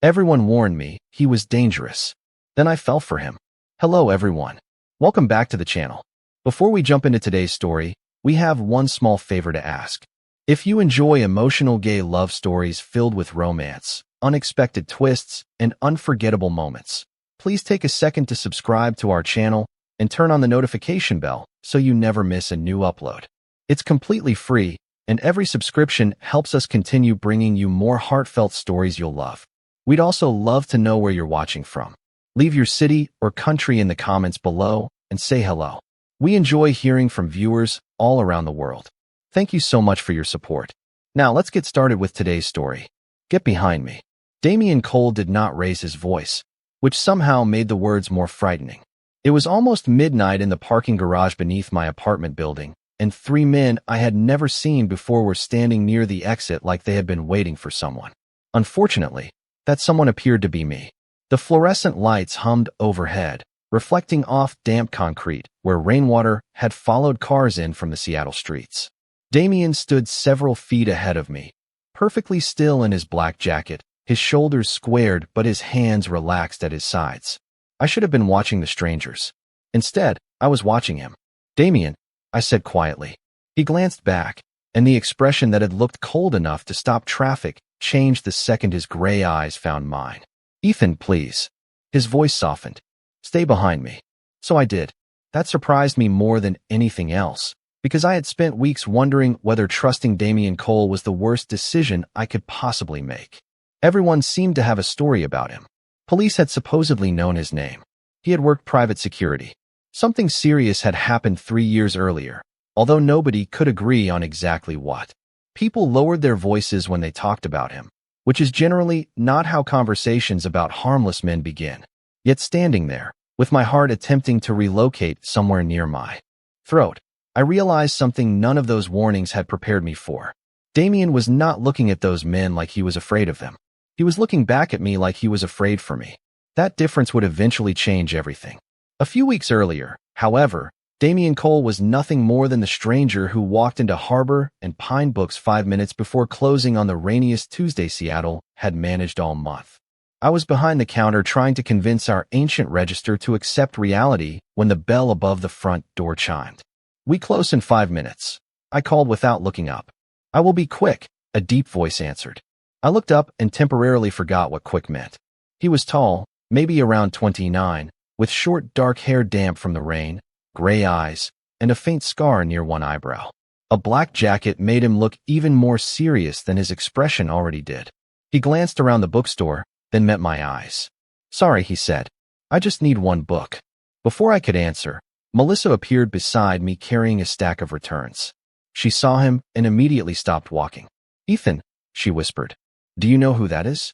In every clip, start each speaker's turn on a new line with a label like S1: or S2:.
S1: Everyone warned me he was dangerous. Then I fell for him. Hello everyone. Welcome back to the channel. Before we jump into today's story, we have one small favor to ask. If you enjoy emotional gay love stories filled with romance, unexpected twists, and unforgettable moments, please take a second to subscribe to our channel and turn on the notification bell so you never miss a new upload. It's completely free, and every subscription helps us continue bringing you more heartfelt stories you'll love. We'd also love to know where you're watching from. Leave your city or country in the comments below and say hello. We enjoy hearing from viewers all around the world. Thank you so much for your support. Now let's get started with today's story. Get behind me. Damian Cole did not raise his voice, which somehow made the words more frightening. It was almost midnight in the parking garage beneath my apartment building, and three men I had never seen before were standing near the exit like they had been waiting for someone. Unfortunately, that someone appeared to be me. The fluorescent lights hummed overhead, reflecting off damp concrete where rainwater had followed cars in from the Seattle streets. Damian stood several feet ahead of me, perfectly still in his black jacket, his shoulders squared but his hands relaxed at his sides. I should have been watching the strangers. Instead, I was watching him. "Damian," I said quietly. He glanced back, and the expression that had looked cold enough to stop traffic changed the second his gray eyes found mine. "Ethan, please." His voice softened. "Stay behind me." So I did. That surprised me more than anything else, because I had spent weeks wondering whether trusting Damian Cole was the worst decision I could possibly make. Everyone seemed to have a story about him. Police had supposedly known his name. He had worked private security. Something serious had happened 3 years earlier, although nobody could agree on exactly what. People lowered their voices when they talked about him, which is generally not how conversations about harmless men begin. Yet standing there, with my heart attempting to relocate somewhere near my throat, I realized something none of those warnings had prepared me for. Damian was not looking at those men like he was afraid of them. He was looking back at me like he was afraid for me. That difference would eventually change everything. A few weeks earlier, however, Damian Cole was nothing more than the stranger who walked into Harbor and Pine Books 5 minutes before closing on the rainiest Tuesday Seattle had managed all month. I was behind the counter trying to convince our ancient register to accept reality when the bell above the front door chimed. "We close in 5 minutes," I called without looking up. "I will be quick," a deep voice answered. I looked up and temporarily forgot what quick meant. He was tall, maybe around 29, with short dark hair damp from the rain, gray eyes, and a faint scar near one eyebrow. A black jacket made him look even more serious than his expression already did. He glanced around the bookstore, then met my eyes. "Sorry," he said. "I just need one book." Before I could answer, Melissa appeared beside me carrying a stack of returns. She saw him and immediately stopped walking. "Ethan," she whispered. "Do you know who that is?"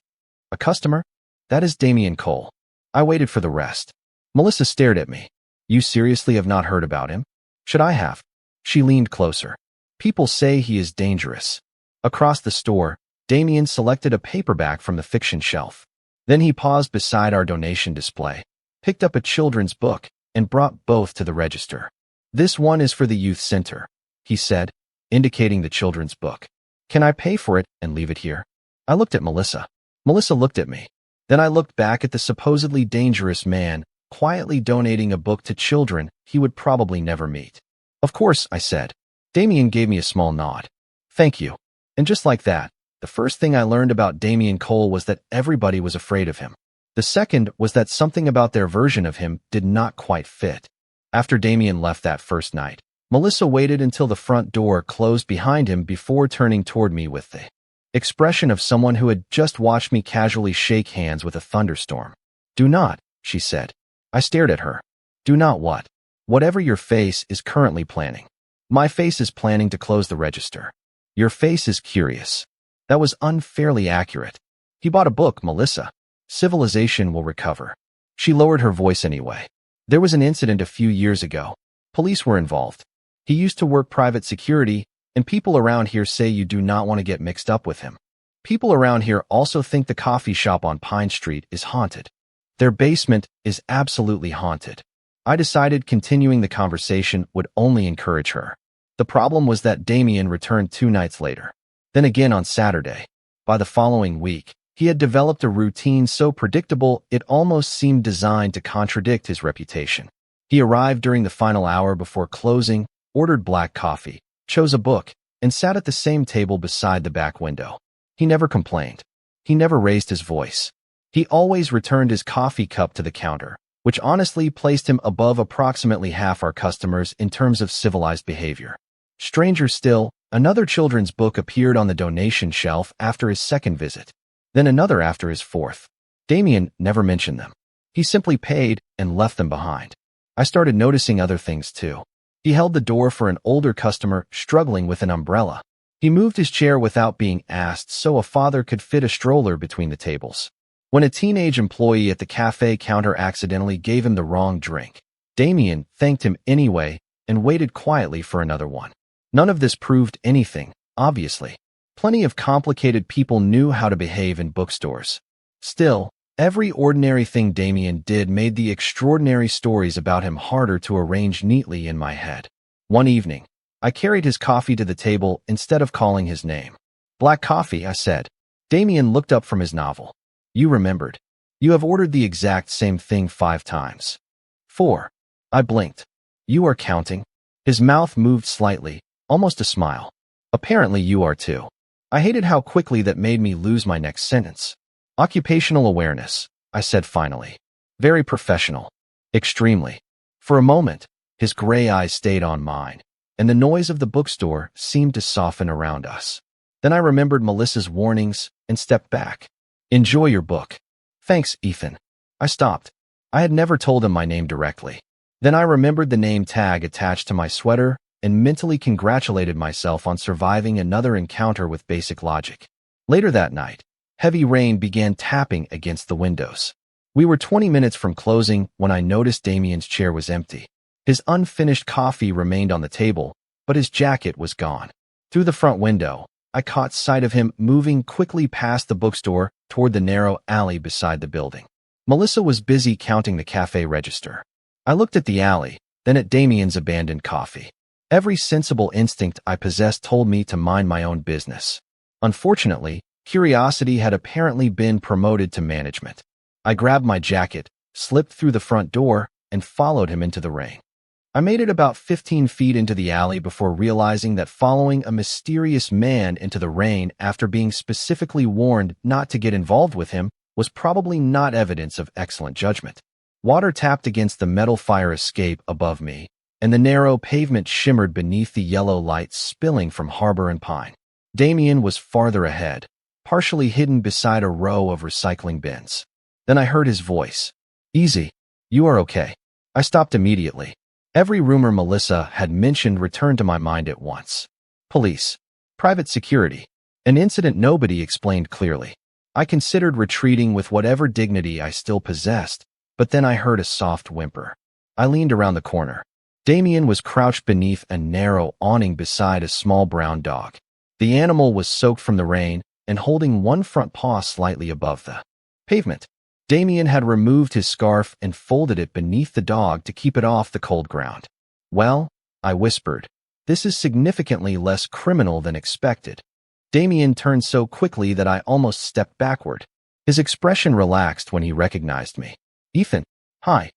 S1: "A customer?" "That is Damian Cole." I waited for the rest. Melissa stared at me. "You seriously have not heard about him?" "Should I have?" She leaned closer. "People say he is dangerous." Across the store, Damian selected a paperback from the fiction shelf. Then he paused beside our donation display, picked up a children's book, and brought both to the register. "This one is for the youth center," he said, indicating the children's book. "Can I pay for it and leave it here?" I looked at Melissa. Melissa looked at me. Then I looked back at the supposedly dangerous man, quietly donating a book to children he would probably never meet. "Of course," I said. Damian gave me a small nod. "Thank you." And just like that, the first thing I learned about Damian Cole was that everybody was afraid of him. The second was that something about their version of him did not quite fit. After Damian left that first night, Melissa waited until the front door closed behind him before turning toward me with the expression of someone who had just watched me casually shake hands with a thunderstorm. "Do not," she said. I stared at her. "Do not what?" "Whatever your face is currently planning." "My face is planning to close the register." "Your face is curious." That was unfairly accurate. "He bought a book, Melissa. Civilization will recover." She lowered her voice anyway. "There was an incident a few years ago. Police were involved. He used to work private security, and people around here say you do not want to get mixed up with him. People around here also think the coffee shop on Pine Street is haunted. Their basement is absolutely haunted." I decided continuing the conversation would only encourage her. The problem was that Damian returned 2 nights later. Then again on Saturday. By the following week, He had developed a routine so predictable it almost seemed designed to contradict his reputation. He arrived during the final hour before closing, ordered black coffee, chose a book, and sat at the same table beside the back window. He never complained. He never raised his voice. He always returned his coffee cup to the counter, which honestly placed him above approximately half our customers in terms of civilized behavior. Stranger still, another children's book appeared on the donation shelf after his second visit, then another after his fourth. Damien never mentioned them. He simply paid and left them behind. I started noticing other things too. He held the door for an older customer struggling with an umbrella. He moved his chair without being asked so a father could fit a stroller between the tables. When a teenage employee at the cafe counter accidentally gave him the wrong drink, Damien thanked him anyway and waited quietly for another one. None of this proved anything, obviously. Plenty of complicated people knew how to behave in bookstores. Still, every ordinary thing Damien did made the extraordinary stories about him harder to arrange neatly in my head. One evening, I carried his coffee to the table instead of calling his name. "Black coffee," I said. Damien looked up from his novel. "You remembered. You have ordered the exact same thing 5 times. 4. I blinked. "You are counting?" His mouth moved slightly, almost a smile. "Apparently you are too." I hated how quickly that made me lose my next sentence. "Occupational awareness," I said finally. "Very professional. Extremely." For a moment, his gray eyes stayed on mine, and the noise of the bookstore seemed to soften around us. Then I remembered Melissa's warnings and stepped back. "Enjoy your book." "Thanks, Ethan." I stopped. I had never told him my name directly. Then I remembered the name tag attached to my sweater and mentally congratulated myself on surviving another encounter with basic logic. Later that night, heavy rain began tapping against the windows. We were 20 minutes from closing when I noticed Damien's chair was empty. His unfinished coffee remained on the table, but his jacket was gone. Through the front window, I caught sight of him moving quickly past the bookstore toward the narrow alley beside the building. Melissa was busy counting the cafe register. I looked at the alley, then at Damien's abandoned coffee. Every sensible instinct I possessed told me to mind my own business. Unfortunately, curiosity had apparently been promoted to management. I grabbed my jacket, slipped through the front door, and followed him into the rain. I made it about 15 feet into the alley before realizing that following a mysterious man into the rain after being specifically warned not to get involved with him was probably not evidence of excellent judgment. Water tapped against the metal fire escape above me, and the narrow pavement shimmered beneath the yellow lights spilling from Harbor and Pine. Damien was farther ahead, partially hidden beside a row of recycling bins. Then I heard his voice. "Easy. You are okay." I stopped immediately. Every rumor Melissa had mentioned returned to my mind at once. Police. Private security. An incident nobody explained clearly. I considered retreating with whatever dignity I still possessed, but then I heard a soft whimper. I leaned around the corner. Damien was crouched beneath a narrow awning beside a small brown dog. The animal was soaked from the rain and holding one front paw slightly above the pavement. Damien had removed his scarf and folded it beneath the dog to keep it off the cold ground. "Well," I whispered, "this is significantly less criminal than expected." Damien turned so quickly that I almost stepped backward. His expression relaxed when he recognized me. "Ethan, hi."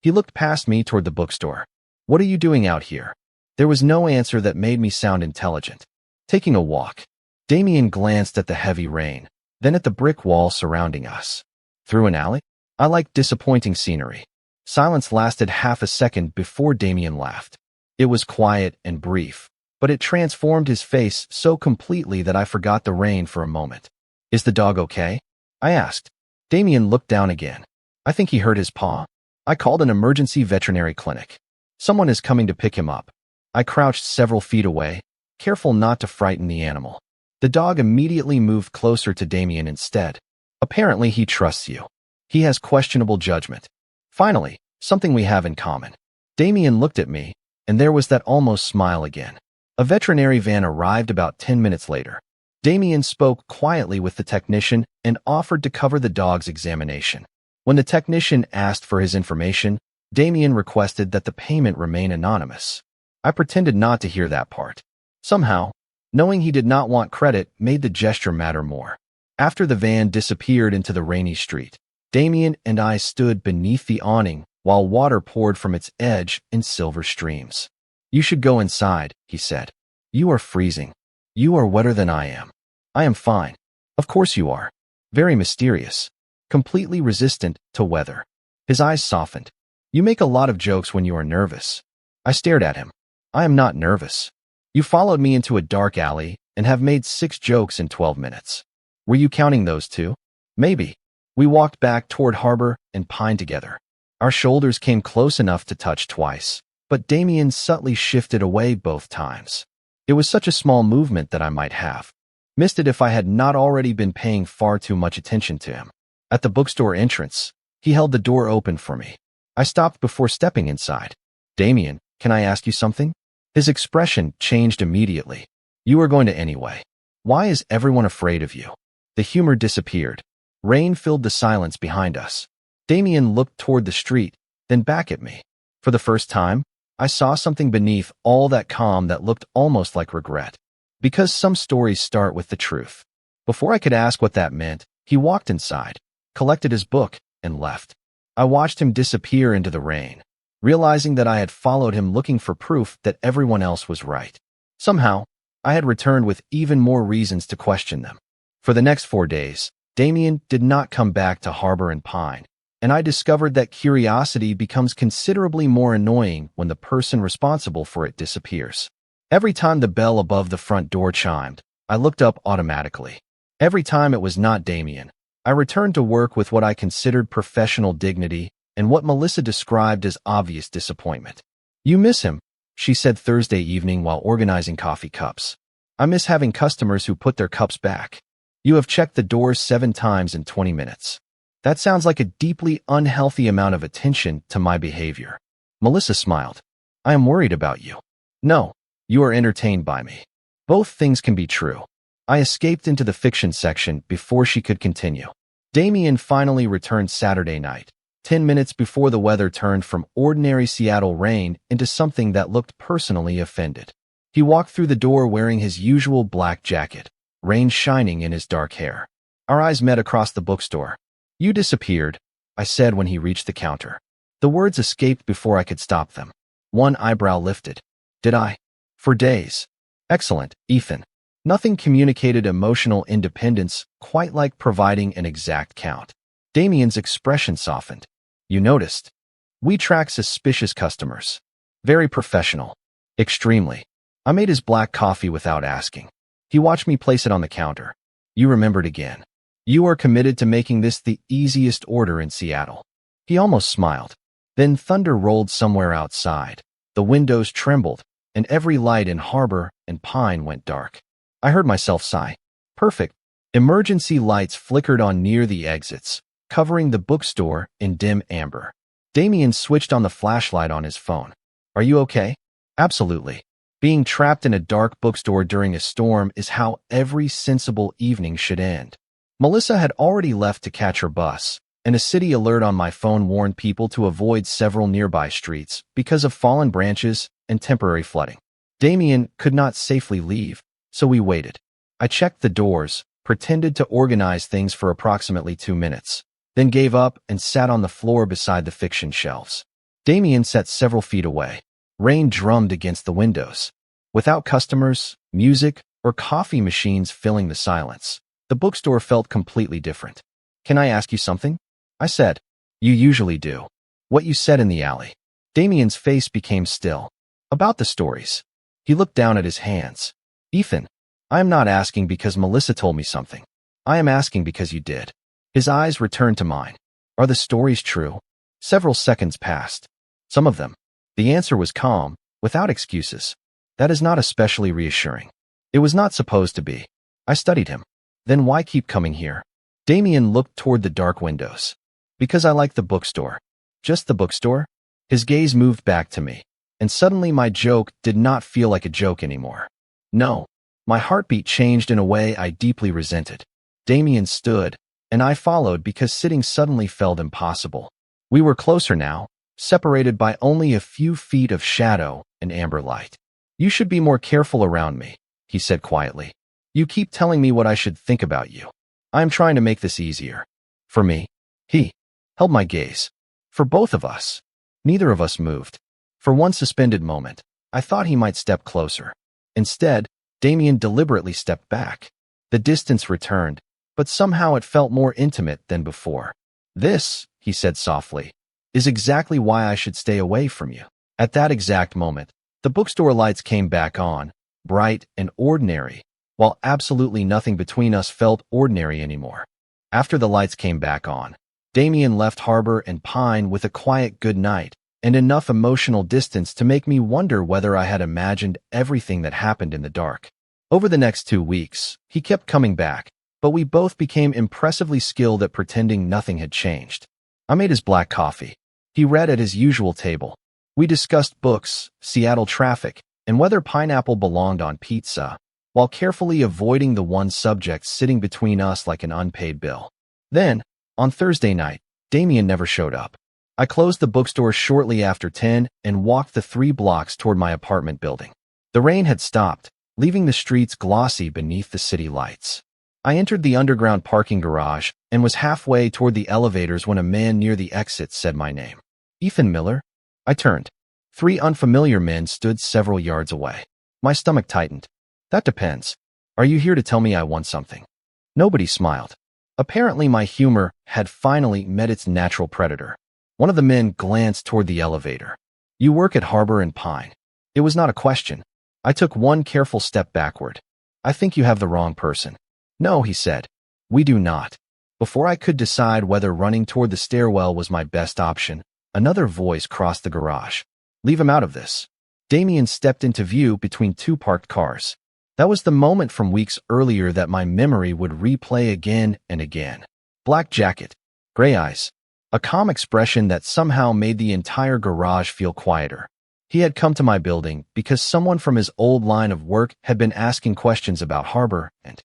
S1: He looked past me toward the bookstore. "What are you doing out here?" There was no answer that made me sound intelligent. "Taking a walk." Damien glanced at the heavy rain, then at the brick wall surrounding us. "Through an alley?" I liked disappointing scenery. Silence lasted half a second before Damien laughed. It was quiet and brief, but it transformed his face so completely that I forgot the rain for a moment. "Is the dog okay?" I asked. Damien looked down again. "I think he hurt his paw. I called an emergency veterinary clinic. Someone is coming to pick him up." I crouched several feet away, careful not to frighten the animal. The dog immediately moved closer to Damien instead. "Apparently he trusts you. He has questionable judgment." Finally, something we have in common. Damien looked at me, and there was that almost smile again. A veterinary van arrived about 10 minutes later. Damien spoke quietly with the technician and offered to cover the dog's examination. When the technician asked for his information, Damien requested that the payment remain anonymous. I pretended not to hear that part. Somehow, knowing he did not want credit made the gesture matter more. After the van disappeared into the rainy street, Damien and I stood beneath the awning while water poured from its edge in silver streams. "You should go inside," he said. "You are freezing. You are wetter than I am." "I am fine." "Of course you are." Very mysterious. Completely resistant to weather. His eyes softened. "You make a lot of jokes when you are nervous." I stared at him. "I am not nervous. You followed me into a dark alley and have made 6 jokes in 12 minutes. Were you counting those too?" "Maybe." We walked back toward Harbor and Pine together. Our shoulders came close enough to touch twice, but Damien subtly shifted away both times. It was such a small movement that I might have missed it if I had not already been paying far too much attention to him. At the bookstore entrance, he held the door open for me. I stopped before stepping inside. "Damien, can I ask you something?" His expression changed immediately. "You are going to anyway. Why is everyone afraid of you?" The humor disappeared. Rain filled the silence behind us. Damien looked toward the street, then back at me. For the first time, I saw something beneath all that calm that looked almost like regret. Because some stories start with the truth. Before I could ask what that meant, he walked inside, collected his book, and left. I watched him disappear into the rain, realizing that I had followed him looking for proof that everyone else was right. Somehow, I had returned with even more reasons to question them. For the next 4 days, Damien did not come back to Harbor and Pine, and I discovered that curiosity becomes considerably more annoying when the person responsible for it disappears. Every time the bell above the front door chimed, I looked up automatically. Every time it was not Damien, I returned to work with what I considered professional dignity and what Melissa described as obvious disappointment. "You miss him," she said Thursday evening while organizing coffee cups. "I miss having customers who put their cups back. You have checked the doors 7 times in 20 minutes. That sounds like a deeply unhealthy amount of attention to my behavior." Melissa smiled. "I am worried about you." "No, you are entertained by me." Both things can be true. I escaped into the fiction section before she could continue. Damien finally returned Saturday night, 10 minutes before the weather turned from ordinary Seattle rain into something that looked personally offended. He walked through the door wearing his usual black jacket, rain shining in his dark hair. Our eyes met across the bookstore. "You disappeared," I said when he reached the counter. The words escaped before I could stop them. One eyebrow lifted. "Did I?" "For days." "Excellent, Ethan." Nothing communicated emotional independence quite like providing an exact count. Damien's expression softened. "You noticed?" "We track suspicious customers." "Very professional." "Extremely." I made his black coffee without asking. He watched me place it on the counter. "You remembered again. You are committed to making this the easiest order in Seattle." He almost smiled. Then thunder rolled somewhere outside. The windows trembled, and every light in Harbor and Pine went dark. I heard myself sigh. Perfect. Emergency lights flickered on near the exits, covering the bookstore in dim amber. Damien switched on the flashlight on his phone. "Are you okay?" "Absolutely. Being trapped in a dark bookstore during a storm is how every sensible evening should end." Melissa had already left to catch her bus, and a city alert on my phone warned people to avoid several nearby streets because of fallen branches and temporary flooding. Damien could not safely leave, so we waited. I checked the doors, pretended to organize things for approximately 2 minutes, then gave up and sat on the floor beside the fiction shelves. Damien sat several feet away. Rain drummed against the windows. Without customers, music, or coffee machines filling the silence, the bookstore felt completely different. "Can I ask you something?" I said. "You usually do." "What you said in the alley." Damien's face became still. "About the stories." He looked down at his hands. "Ethan, I am not asking because Melissa told me something. I am asking because you did." His eyes returned to mine. "Are the stories true?" Several seconds passed. "Some of them." The answer was calm, without excuses. "That is not especially reassuring." "It was not supposed to be." I studied him. "Then why keep coming here?" Damien looked toward the dark windows. "Because I like the bookstore." "Just the bookstore?" His gaze moved back to me, and suddenly my joke did not feel like a joke anymore. "No." My heartbeat changed in a way I deeply resented. Damien stood, and I followed because sitting suddenly felt impossible. We were closer now, separated by only a few feet of shadow and amber light. "You should be more careful around me," he said quietly. "You keep telling me what I should think about you." I am trying to make this easier. For me. He held my gaze. For both of us. Neither of us moved. For one suspended moment, I thought he might step closer. Instead, Damien deliberately stepped back. The distance returned, but somehow it felt more intimate than before. This, he said softly, is exactly why I should stay away from you. At that exact moment, the bookstore lights came back on, bright and ordinary, while absolutely nothing between us felt ordinary anymore. After the lights came back on, Damien left Harbor and Pine with a quiet good night and enough emotional distance to make me wonder whether I had imagined everything that happened in the dark. Over the next 2 weeks, he kept coming back, but we both became impressively skilled at pretending nothing had changed. I made his black coffee. He read at his usual table. We discussed books, Seattle traffic, and whether pineapple belonged on pizza, while carefully avoiding the one subject sitting between us like an unpaid bill. Then, on Thursday night, Damien never showed up. I closed the bookstore shortly after 10 and walked the 3 blocks toward my apartment building. The rain had stopped, leaving the streets glossy beneath the city lights. I entered the underground parking garage and was halfway toward the elevators when a man near the exit said my name. Ethan Miller? I turned. 3 unfamiliar men stood several yards away. My stomach tightened. That depends. Are you here to tell me I want something? Nobody smiled. Apparently my humor had finally met its natural predator. One of the men glanced toward the elevator. You work at Harbor and Pine. It was not a question. I took one careful step backward. I think you have the wrong person. No, he said. We do not. Before I could decide whether running toward the stairwell was my best option, another voice crossed the garage. Leave him out of this. Damien stepped into view between 2 parked cars. That was the moment from weeks earlier that my memory would replay again and again. Black jacket, gray eyes, a calm expression that somehow made the entire garage feel quieter. He had come to my building because someone from his old line of work had been asking questions about Harbor and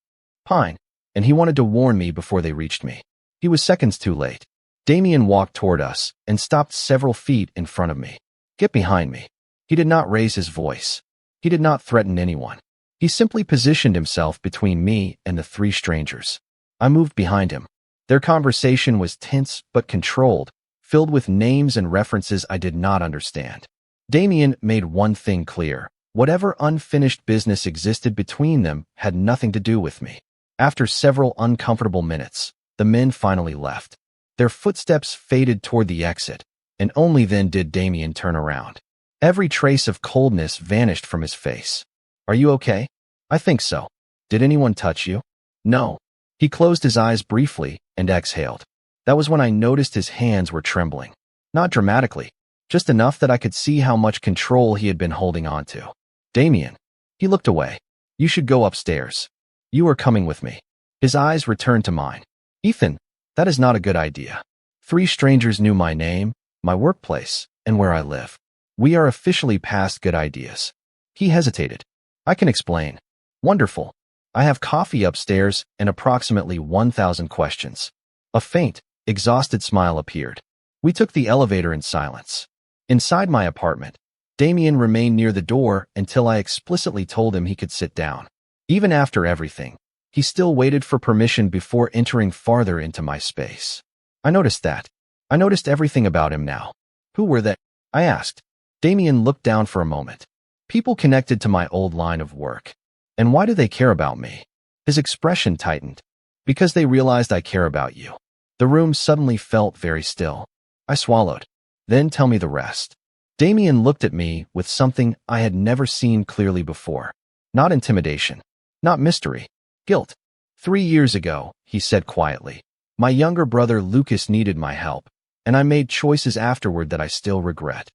S1: Pine, and he wanted to warn me before they reached me. He was seconds too late. Damien walked toward us and stopped several feet in front of me. Get behind me. He did not raise his voice. He did not threaten anyone. He simply positioned himself between me and the 3 strangers. I moved behind him. Their conversation was tense but controlled, filled with names and references I did not understand. Damien made one thing clear. Whatever unfinished business existed between them had nothing to do with me. After several uncomfortable minutes, the men finally left. Their footsteps faded toward the exit, and only then did Damien turn around. Every trace of coldness vanished from his face. Are you okay? I think so. Did anyone touch you? No. He closed his eyes briefly and exhaled. That was when I noticed his hands were trembling. Not dramatically, just enough that I could see how much control he had been holding on to. Damien. He looked away. You should go upstairs. You are coming with me. His eyes returned to mine. Ethan, that is not a good idea. 3 strangers knew my name, my workplace, and where I live. We are officially past good ideas. He hesitated. I can explain. Wonderful. I have coffee upstairs and approximately 1,000 questions. A faint, exhausted smile appeared. We took the elevator in silence. Inside my apartment, Damien remained near the door until I explicitly told him he could sit down. Even after everything, he still waited for permission before entering farther into my space. I noticed that. I noticed everything about him now. Who were they? I asked. Damien looked down for a moment. People connected to my old line of work. And why do they care about me? His expression tightened. Because they realized I care about you. The room suddenly felt very still. I swallowed. Then tell me the rest. Damien looked at me with something I had never seen clearly before. Not intimidation. Not mystery. Guilt. 3 years ago, he said quietly, my younger brother Lucas needed my help, and I made choices afterward that I still regret.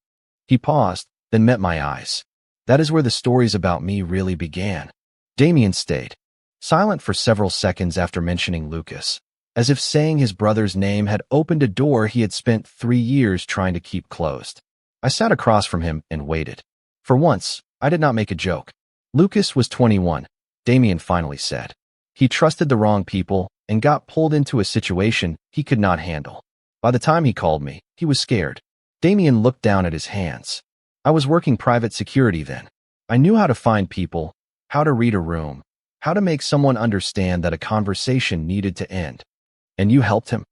S1: He paused, then met my eyes. That is where the stories about me really began. Damien stayed, silent for several seconds after mentioning Lucas, as if saying his brother's name had opened a door he had spent 3 years trying to keep closed. I sat across from him and waited. For once, I did not make a joke. Lucas was 21, Damien finally said. He trusted the wrong people and got pulled into a situation he could not handle. By the time he called me, he was scared. Damien looked down at his hands. I was working private security then. I knew how to find people, how to read a room, How to make someone understand that a conversation needed to end. And you helped him?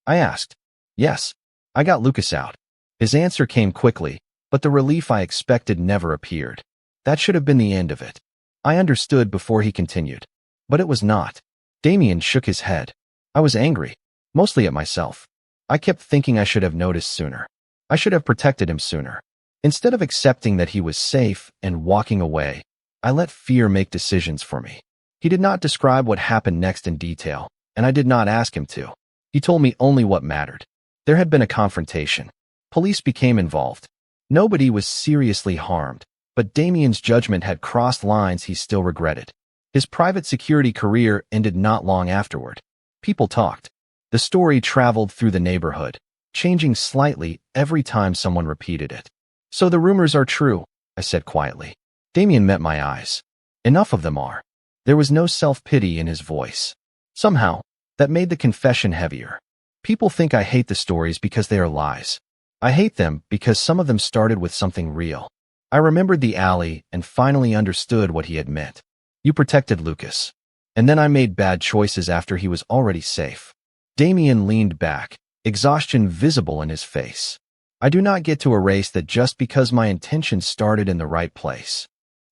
S1: I asked. Yes. I got Lucas out. His answer came quickly, but the relief I expected never appeared. That should have been the end of it. I understood before he continued. But it was not. Damien shook his head. I was angry, mostly at myself. I kept thinking I should have noticed sooner. I should have protected him sooner. Instead of accepting that he was safe and walking away, I let fear make decisions for me. He did not describe what happened next in detail, and I did not ask him to. He told me only what mattered. There had been a confrontation. Police became involved. Nobody was seriously harmed, but Damien's judgment had crossed lines he still regretted. His private security career ended not long afterward. People talked. The story traveled through the neighborhood, changing slightly every time someone repeated it. So the rumors are true, I said quietly. Damien met my eyes. Enough of them are. There was no self-pity in his voice. Somehow, that made the confession heavier. People think I hate the stories because they are lies. I hate them because some of them started with something real. I remembered the alley and finally understood what he had meant. You protected Lucas. And then I made bad choices after he was already safe. Damien leaned back, exhaustion visible in his face. I do not get to erase that just because my intentions started in the right place.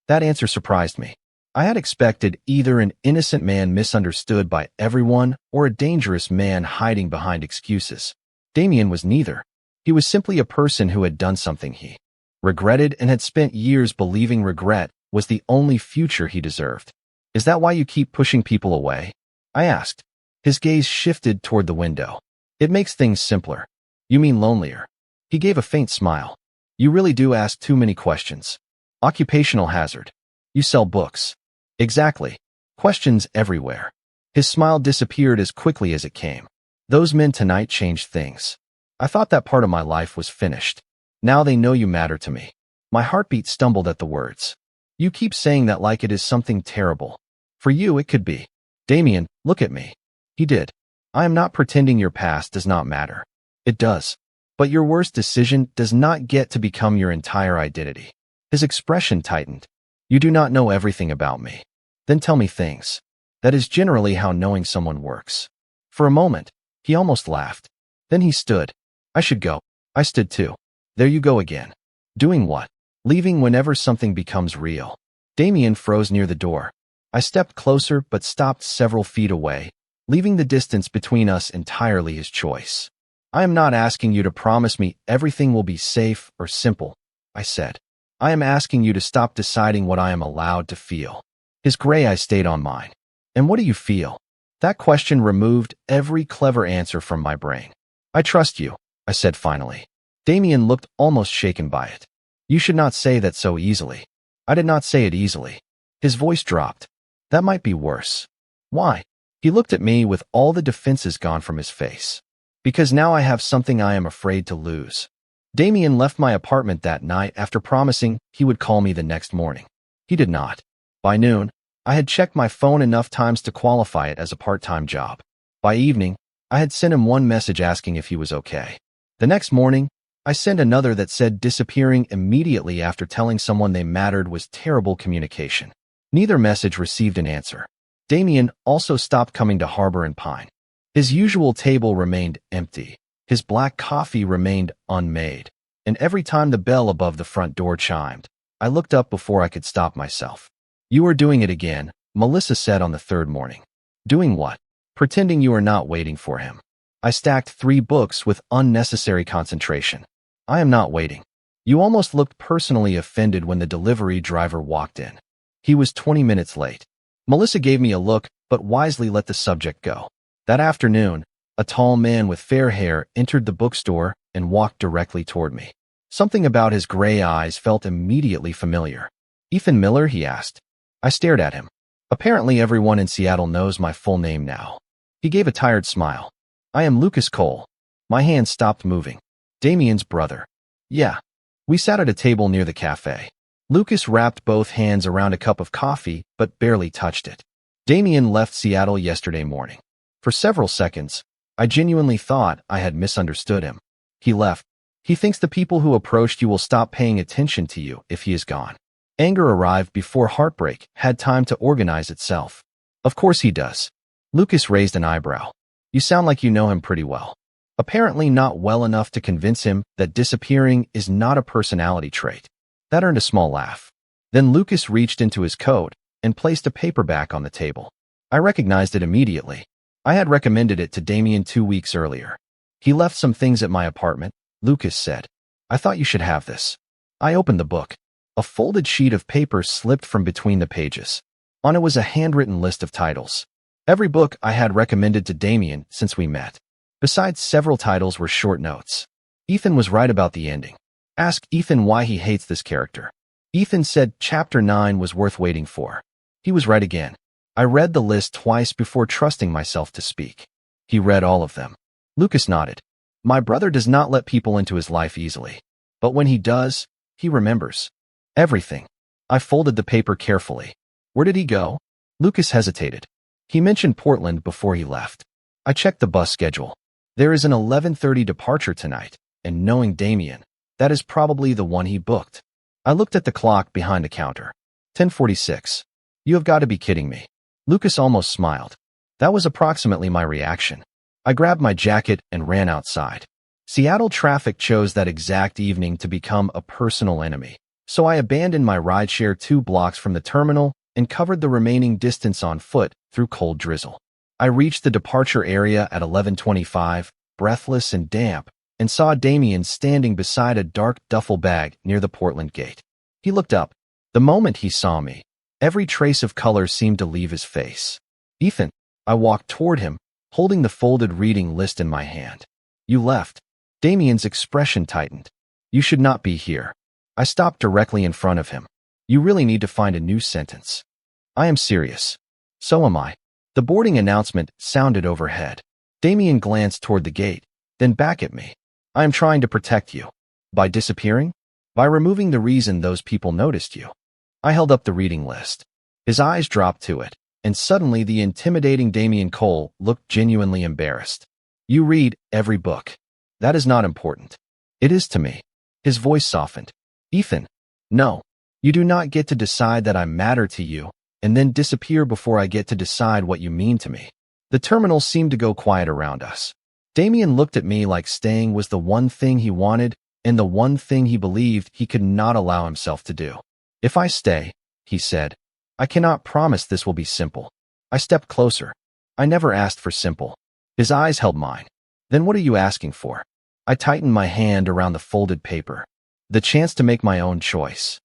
S1: That answer surprised me. I had expected either an innocent man misunderstood by everyone or a dangerous man hiding behind excuses. Damien was neither. He was simply a person who had done something he regretted and had spent years believing regret was the only future he deserved. Is that why you keep pushing people away? I asked. His gaze shifted toward the window. It makes things simpler. You mean lonelier? He gave a faint smile. You really do ask too many questions. Occupational hazard. You sell books. Exactly. Questions everywhere. His smile disappeared as quickly as it came. Those men tonight changed things. I thought that part of my life was finished. Now they know you matter to me. My heartbeat stumbled at the words. You keep saying that like it is something terrible. For you, it could be. Damien, look at me. He did. I am not pretending your past does not matter. It does. But your worst decision does not get to become your entire identity. His expression tightened. You do not know everything about me. Then tell me things. That is generally how knowing someone works. For a moment, he almost laughed. Then he stood. I should go. I stood too. There you go again. Doing what? Leaving whenever something becomes real. Damien froze near the door. I stepped closer but stopped several feet away, leaving the distance between us entirely his choice. I am not asking you to promise me everything will be safe or simple, I said. I am asking you to stop deciding what I am allowed to feel. His gray eyes stayed on mine. And what do you feel? That question removed every clever answer from my brain. I trust you, I said finally. Damien looked almost shaken by it. You should not say that so easily. I did not say it easily. His voice dropped. That might be worse. Why? He looked at me with all the defenses gone from his face. Because now I have something I am afraid to lose. Damien left my apartment that night after promising he would call me the next morning. He did not. By noon, I had checked my phone enough times to qualify it as a part-time job. By evening, I had sent him one message asking if he was okay. The next morning, I sent another that said disappearing immediately after telling someone they mattered was terrible communication. Neither message received an answer. Damien also stopped coming to Harbor and Pine. His usual table remained empty. His black coffee remained unmade. And every time the bell above the front door chimed, I looked up before I could stop myself. You are doing it again, Melissa said on the third morning. Doing what? Pretending you are not waiting for him. I stacked 3 books with unnecessary concentration. I am not waiting. You almost looked personally offended when the delivery driver walked in. He was 20 minutes late. Melissa gave me a look, but wisely let the subject go. That afternoon, a tall man with fair hair entered the bookstore and walked directly toward me. Something about his gray eyes felt immediately familiar. Ethan Miller, he asked. I stared at him. Apparently everyone in Seattle knows my full name now. He gave a tired smile. I am Lucas Cole. My hand stopped moving. Damien's brother. Yeah. We sat at a table near the cafe. Lucas wrapped both hands around a cup of coffee, but barely touched it. Damien left Seattle yesterday morning. For several seconds, I genuinely thought I had misunderstood him. He left. He thinks the people who approached you will stop paying attention to you if he is gone. Anger arrived before heartbreak had time to organize itself. Of course he does. Lucas raised an eyebrow. You sound like you know him pretty well. Apparently not well enough to convince him that disappearing is not a personality trait. That earned a small laugh. Then Lucas reached into his coat and placed a paperback on the table. I recognized it immediately. I had recommended it to Damien 2 weeks earlier. He left some things at my apartment, Lucas said. I thought you should have this. I opened the book. A folded sheet of paper slipped from between the pages. On it was a handwritten list of titles. Every book I had recommended to Damien since we met. Besides, several titles were short notes. Ethan was right about the ending. Ask Ethan why he hates this character. Ethan said Chapter 9 was worth waiting for. He was right again. I read the list twice before trusting myself to speak. He read all of them. Lucas nodded. My brother does not let people into his life easily. But when he does, he remembers. Everything. I folded the paper carefully. Where did he go? Lucas hesitated. He mentioned Portland before he left. I checked the bus schedule. There is an 11:30 departure tonight, and knowing Damien, that is probably the one he booked. I looked at the clock behind the counter. 10:46. You have got to be kidding me. Lucas almost smiled. That was approximately my reaction. I grabbed my jacket and ran outside. Seattle traffic chose that exact evening to become a personal enemy, so I abandoned my rideshare 2 blocks from the terminal and covered the remaining distance on foot through cold drizzle. I reached the departure area at 11:25, breathless and damp, and saw Damien standing beside a dark duffel bag near the Portland gate. He looked up. The moment he saw me, every trace of color seemed to leave his face. Ethan, I walked toward him, holding the folded reading list in my hand. You left. Damien's expression tightened. You should not be here. I stopped directly in front of him. You really need to find a new sentence. I am serious. So am I. The boarding announcement sounded overhead. Damien glanced toward the gate, then back at me. I am trying to protect you. By disappearing? By removing the reason those people noticed you. I held up the reading list. His eyes dropped to it, and suddenly the intimidating Damien Cole looked genuinely embarrassed. You read every book. That is not important. It is to me. His voice softened. Ethan, no. You do not get to decide that I matter to you, and then disappear before I get to decide what you mean to me. The terminal seemed to go quiet around us. Damien looked at me like staying was the one thing he wanted and the one thing he believed he could not allow himself to do. If I stay, he said, I cannot promise this will be simple. I stepped closer. I never asked for simple. His eyes held mine. Then what are you asking for? I tightened my hand around the folded paper. The chance to make my own choice.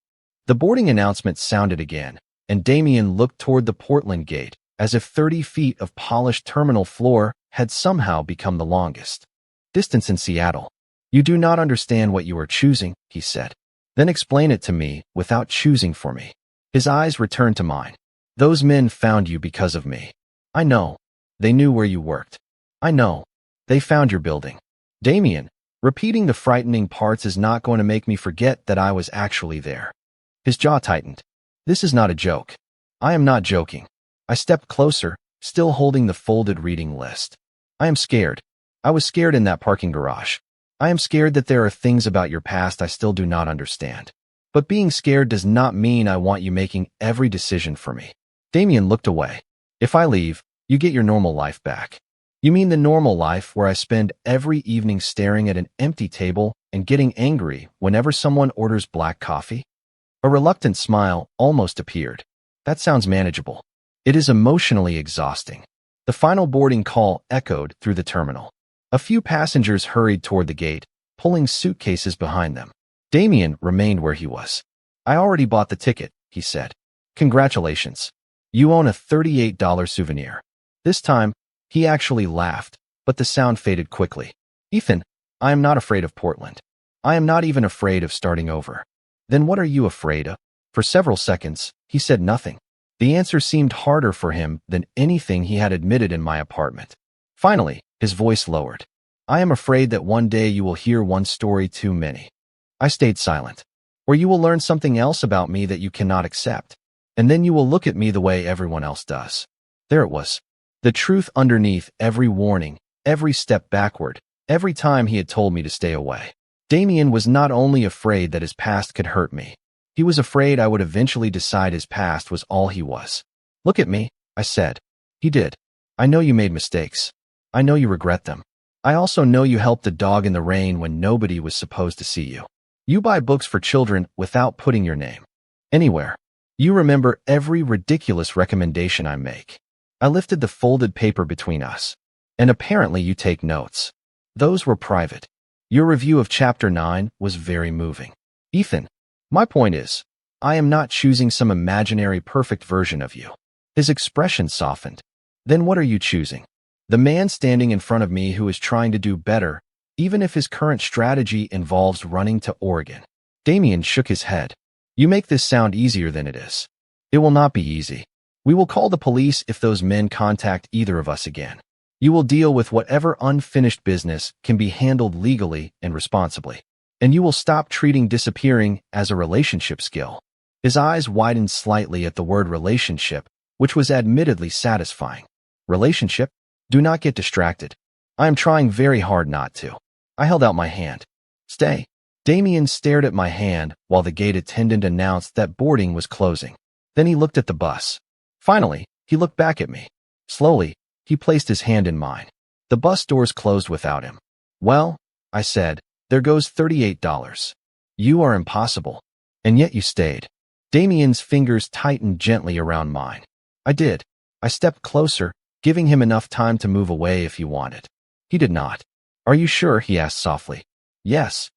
S1: The boarding announcement sounded again, and Damien looked toward the Portland gate, as if 30 feet of polished terminal floor had somehow become the longest distance in Seattle. You do not understand what you are choosing, he said. Then explain it to me without choosing for me. His eyes returned to mine. Those men found you because of me. I know. They knew where you worked. I know. They found your building. Damien, repeating the frightening parts is not going to make me forget that I was actually there. His jaw tightened. This is not a joke. I am not joking. I stepped closer, still holding the folded reading list. I am scared. I was scared in that parking garage. I am scared that there are things about your past I still do not understand. But being scared does not mean I want you making every decision for me. Damien looked away. If I leave, you get your normal life back. You mean the normal life where I spend every evening staring at an empty table and getting angry whenever someone orders black coffee? A reluctant smile almost appeared. That sounds manageable. It is emotionally exhausting. The final boarding call echoed through the terminal. A few passengers hurried toward the gate, pulling suitcases behind them. Damien remained where he was. I already bought the ticket, he said. Congratulations. You own a $38 souvenir. This time, he actually laughed, but the sound faded quickly. Ethan, I am not afraid of Portland. I am not even afraid of starting over. Then what are you afraid of? For several seconds, he said nothing. The answer seemed harder for him than anything he had admitted in my apartment. Finally, his voice lowered. I am afraid that one day you will hear one story too many. I stayed silent. Or you will learn something else about me that you cannot accept. And then you will look at me the way everyone else does. There it was. The truth underneath every warning, every step backward, every time he had told me to stay away. Damien was not only afraid that his past could hurt me. He was afraid I would eventually decide his past was all he was. Look at me, I said. He did. I know you made mistakes. I know you regret them. I also know you helped a dog in the rain when nobody was supposed to see you. You buy books for children without putting your name anywhere. You remember every ridiculous recommendation I make. I lifted the folded paper between us. And apparently you take notes. Those were private. Your review of Chapter 9 was very moving. Ethan, my point is, I am not choosing some imaginary perfect version of you. His expression softened. Then what are you choosing? The man standing in front of me who is trying to do better, even if his current strategy involves running to Oregon. Damien shook his head. You make this sound easier than it is. It will not be easy. We will call the police if those men contact either of us again. You will deal with whatever unfinished business can be handled legally and responsibly. And you will stop treating disappearing as a relationship skill. His eyes widened slightly at the word relationship, which was admittedly satisfying. Relationship? Do not get distracted. I am trying very hard not to. I held out my hand. Stay. Damien stared at my hand while the gate attendant announced that boarding was closing. Then he looked at the bus. Finally, he looked back at me. Slowly, he placed his hand in mine. The bus doors closed without him. Well, I said, there goes $38. You are impossible. And yet you stayed. Damien's fingers tightened gently around mine. I did. I stepped closer, giving him enough time to move away if he wanted. He did not. Are you sure? He asked softly. Yes.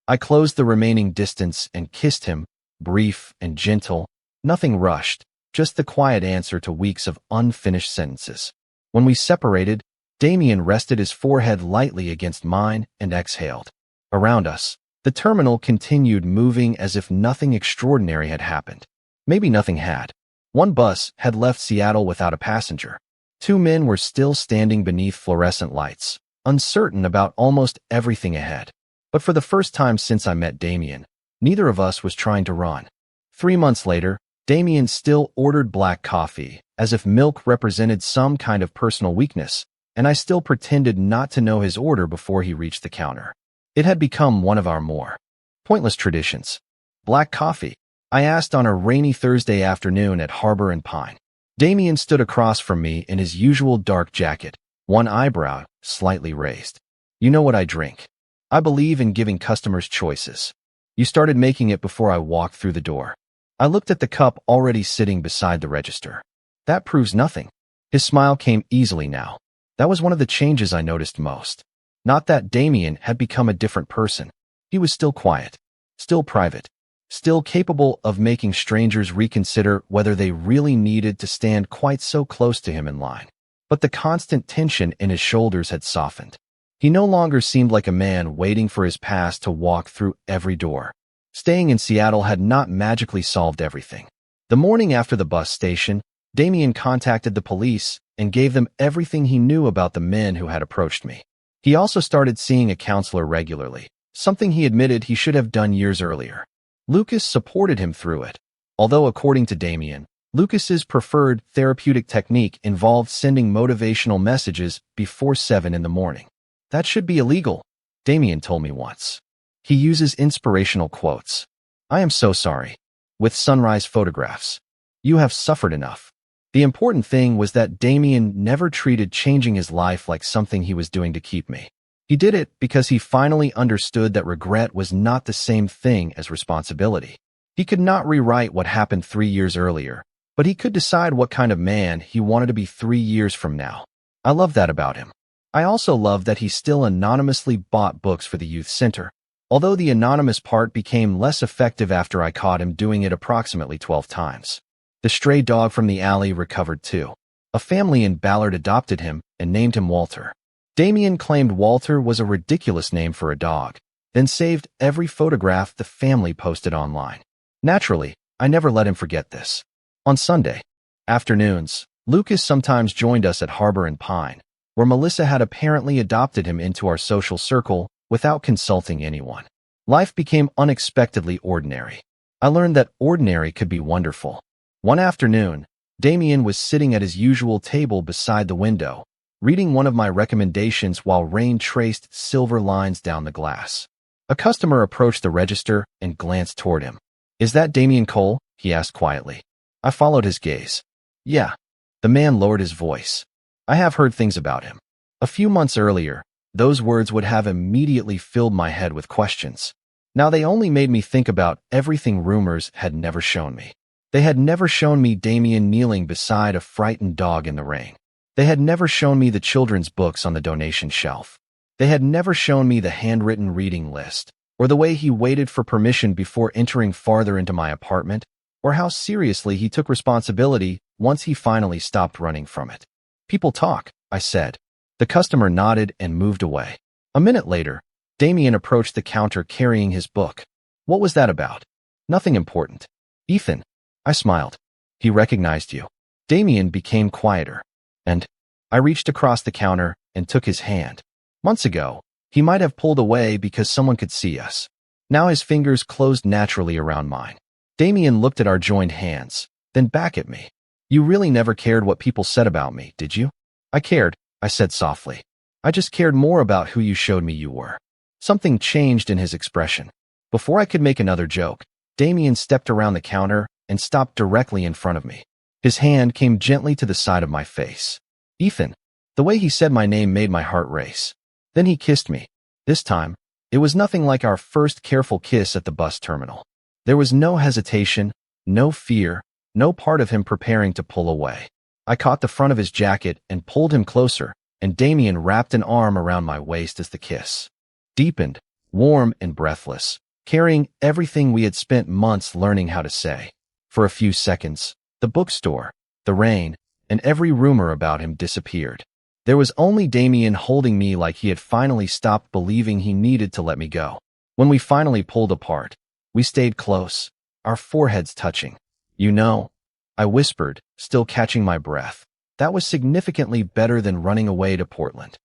S1: I closed the remaining distance and kissed him, brief and gentle, nothing rushed, just the quiet answer to weeks of unfinished sentences. When we separated, Damien rested his forehead lightly against mine and exhaled. Around us, the terminal continued moving as if nothing extraordinary had happened. Maybe nothing had. One bus had left Seattle without a passenger. 2 men were still standing beneath fluorescent lights, uncertain about almost everything ahead. But for the first time since I met Damien, neither of us was trying to run. 3 months later, Damien still ordered black coffee, as if milk represented some kind of personal weakness, and I still pretended not to know his order before he reached the counter. It had become one of our more pointless traditions. Black coffee, I asked on a rainy Thursday afternoon at Harbor and Pine. Damien stood across from me in his usual dark jacket, one eyebrow slightly raised. You know what I drink. I believe in giving customers choices. You started making it before I walked through the door. I looked at the cup already sitting beside the register. That proves nothing. His smile came easily now. That was one of the changes I noticed most. Not that Damien had become a different person. He was still quiet, still private, still capable of making strangers reconsider whether they really needed to stand quite so close to him in line. But the constant tension in his shoulders had softened. He no longer seemed like a man waiting for his past to walk through every door. Staying in Seattle had not magically solved everything. The morning after the bus station, Damien contacted the police and gave them everything he knew about the men who had approached me. He also started seeing a counselor regularly, something he admitted he should have done years earlier. Lucas supported him through it, although according to Damien, Lucas's preferred therapeutic technique involved sending motivational messages before 7 in the morning. That should be illegal, Damien told me once. He uses inspirational quotes. I am so sorry. With sunrise photographs. You have suffered enough. The important thing was that Damien never treated changing his life like something he was doing to keep me. He did it because he finally understood that regret was not the same thing as responsibility. He could not rewrite what happened 3 years earlier, but he could decide what kind of man he wanted to be 3 years from now. I love that about him. I also love that he still anonymously bought books for the youth center, although the anonymous part became less effective after I caught him doing it approximately 12 times. The stray dog from the alley recovered too. A family in Ballard adopted him and named him Walter. Damien claimed Walter was a ridiculous name for a dog, then saved every photograph the family posted online. Naturally, I never let him forget this. On Sunday afternoons, Lucas sometimes joined us at Harbor and Pine, where Melissa had apparently adopted him into our social circle without consulting anyone. Life became unexpectedly ordinary. I learned that ordinary could be wonderful. One afternoon, Damien was sitting at his usual table beside the window, reading one of my recommendations while rain traced silver lines down the glass. A customer approached the register and glanced toward him. Is that Damien Cole? He asked quietly. I followed his gaze. Yeah. The man lowered his voice. I have heard things about him. A few months earlier, those words would have immediately filled my head with questions. Now they only made me think about everything rumors had never shown me. They had never shown me Damien kneeling beside a frightened dog in the rain. They had never shown me the children's books on the donation shelf. They had never shown me the handwritten reading list, or the way he waited for permission before entering farther into my apartment, or how seriously he took responsibility once he finally stopped running from it. People talk, I said. The customer nodded and moved away. A minute later, Damien approached the counter carrying his book. What was that about? Nothing important. Ethan. I smiled. He recognized you. Damien became quieter. And I reached across the counter and took his hand. Months ago, he might have pulled away because someone could see us. Now his fingers closed naturally around mine. Damien looked at our joined hands, then back at me. You really never cared what people said about me, did you? I cared, I said softly. I just cared more about who you showed me you were. Something changed in his expression. Before I could make another joke, Damien stepped around the counter and stopped directly in front of me. His hand came gently to the side of my face. Ethan. The way he said my name made my heart race. Then he kissed me. This time, it was nothing like our first careful kiss at the bus terminal. There was no hesitation, no fear, no part of him preparing to pull away. I caught the front of his jacket and pulled him closer, and Damien wrapped an arm around my waist as the kiss deepened, warm and breathless, carrying everything we had spent months learning how to say. For a few seconds, the bookstore, the rain, and every rumor about him disappeared. There was only Damien holding me like he had finally stopped believing he needed to let me go. When we finally pulled apart, we stayed close, our foreheads touching. You know, I whispered, still catching my breath. That was significantly better than running away to Portland.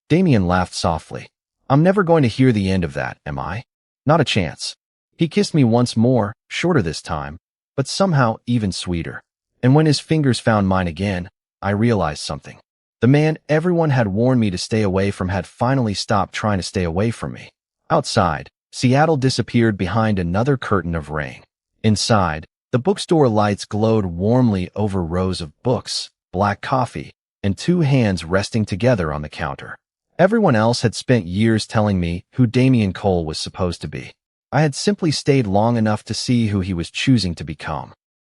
S1: Damien laughed softly. I'm never going to hear the end of that, am I? Not a chance. He kissed me once more, shorter this time, but somehow even sweeter. And when his fingers found mine again, I realized something. The man everyone had warned me to stay away from had finally stopped trying to stay away from me. Outside, Seattle disappeared behind another curtain of rain. Inside, the bookstore lights glowed warmly over rows of books, black coffee, and two hands resting together on the counter. Everyone else had spent years telling me who Damien Cole was supposed to be. I had simply stayed long enough to see who he was choosing to become.